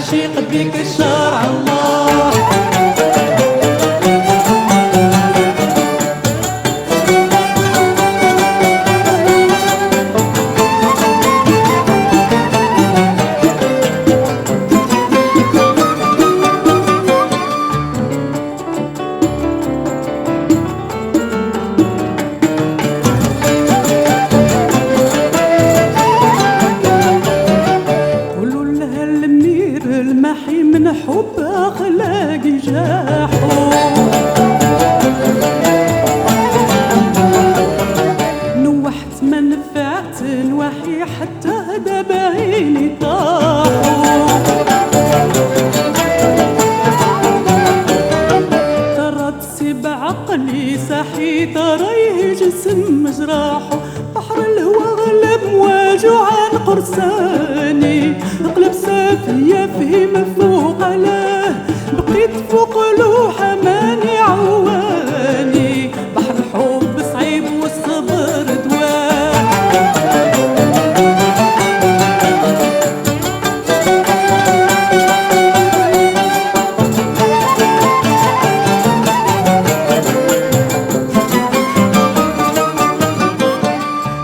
العشيق بك الشرع الله. المحي من حب أخلاقي جاحو نوحت ما نفعت نوحي حتى هدا بعيني طاحو ترى تسيب عقلي صحي تريه جسم مجراحو بحر الهوى غلب مواجه عن قرصاني اقلب سافية فيه مفوق علاه بقيت فوق لوحة ماني عواني بحر الحب صعيب والصبر دواه.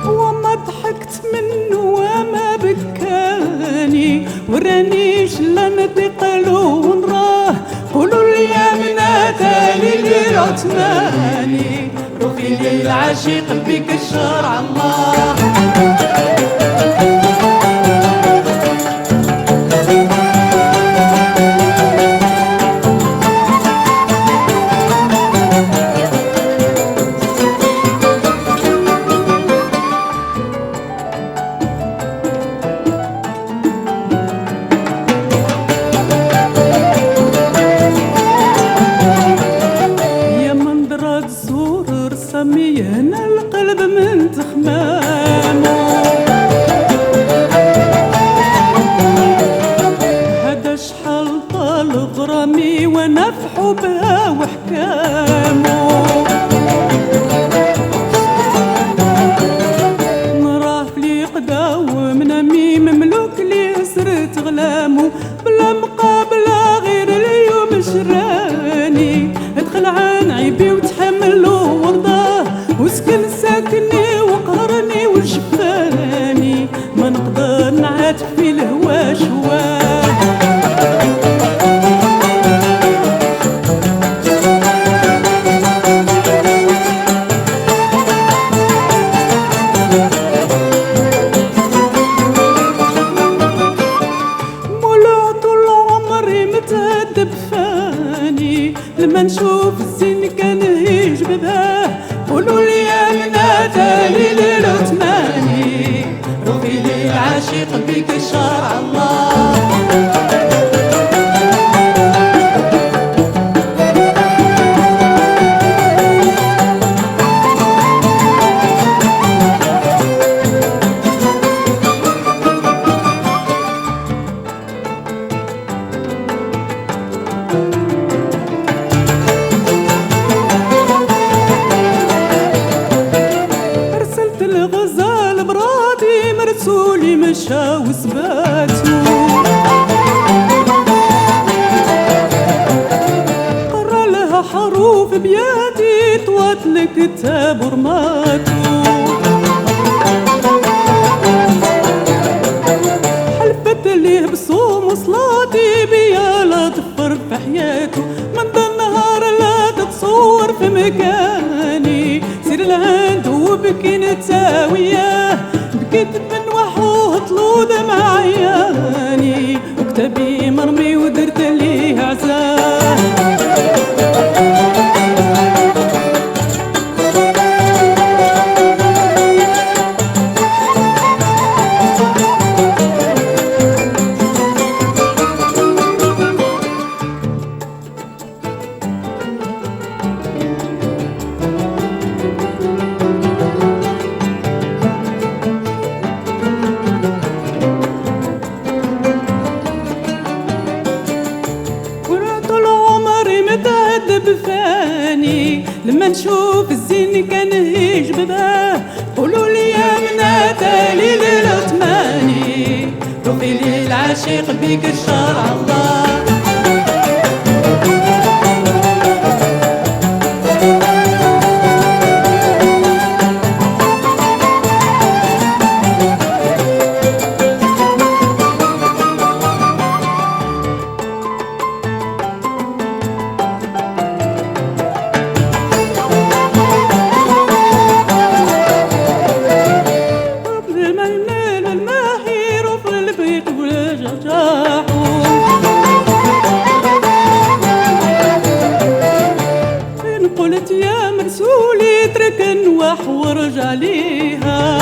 وما ضحكت منه وما بكاني ورانيش لا نتقلو ونراه قولوا لي يا مناتا لي عثماني روحي للعشيق بك الشرع الله. رسمينا القلب من تخمامه هذا شحال طال غرامي ونفحو بها وحكامه نراه لي قداو منامي مملوك لي سرت غلامه بلا مقابله غير اليوم شراني ادخل عن عيبي وتحملو وسكن ساكني وقهرني وشفاني ما نقدر نعاتب في الهوا شواه. مولا طول عمري متهدب فاني لما نشوف الزين كان هيج بباه قولوا لي يا مناتا لي عثماني روحي للعشيق بك الشرع الله. مرسولي مشى وثباتو قرا لها حروف بيدي طوات الكتاب ورماتو حلفت ليه بصوم وصلاتي بيا لا تفر في حياته من ذا النهار لا تتصور في مكاني سير لهند وبكي نتساوياه بكيت من وحوه طلو دمع عياني وكتبي مرمي ودرت ليه عزاه. بفاني لما نشوف الزين كان هيج بباه قولوا لي يا مناتا لي عثماني في ليل عاشق بيك الشرع الله. قلت يا مرسولي ترك نواح ورجع ليها،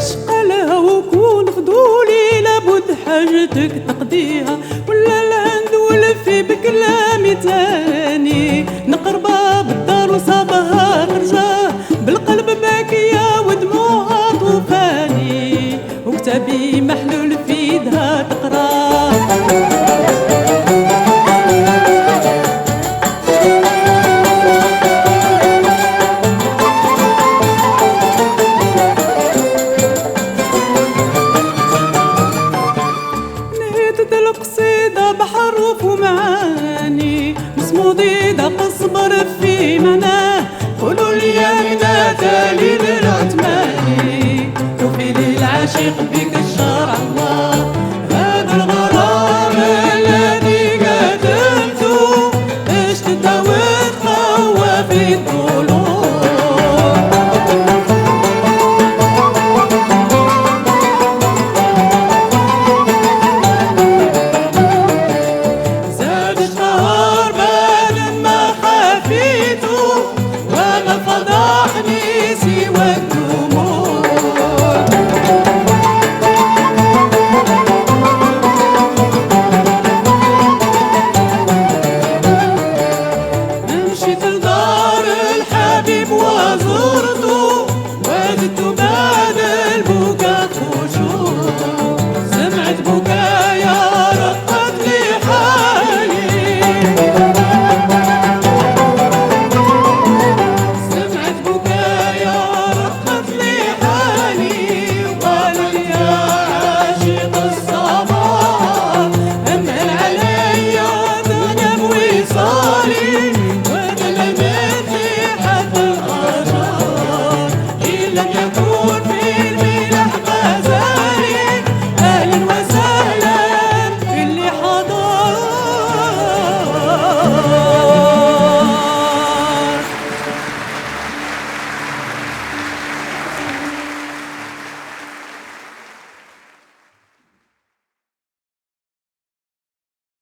شقالها وكون فضولي لابد حاجتك تقضيها، ولا الهند ولفي بكلامي تاني نقربها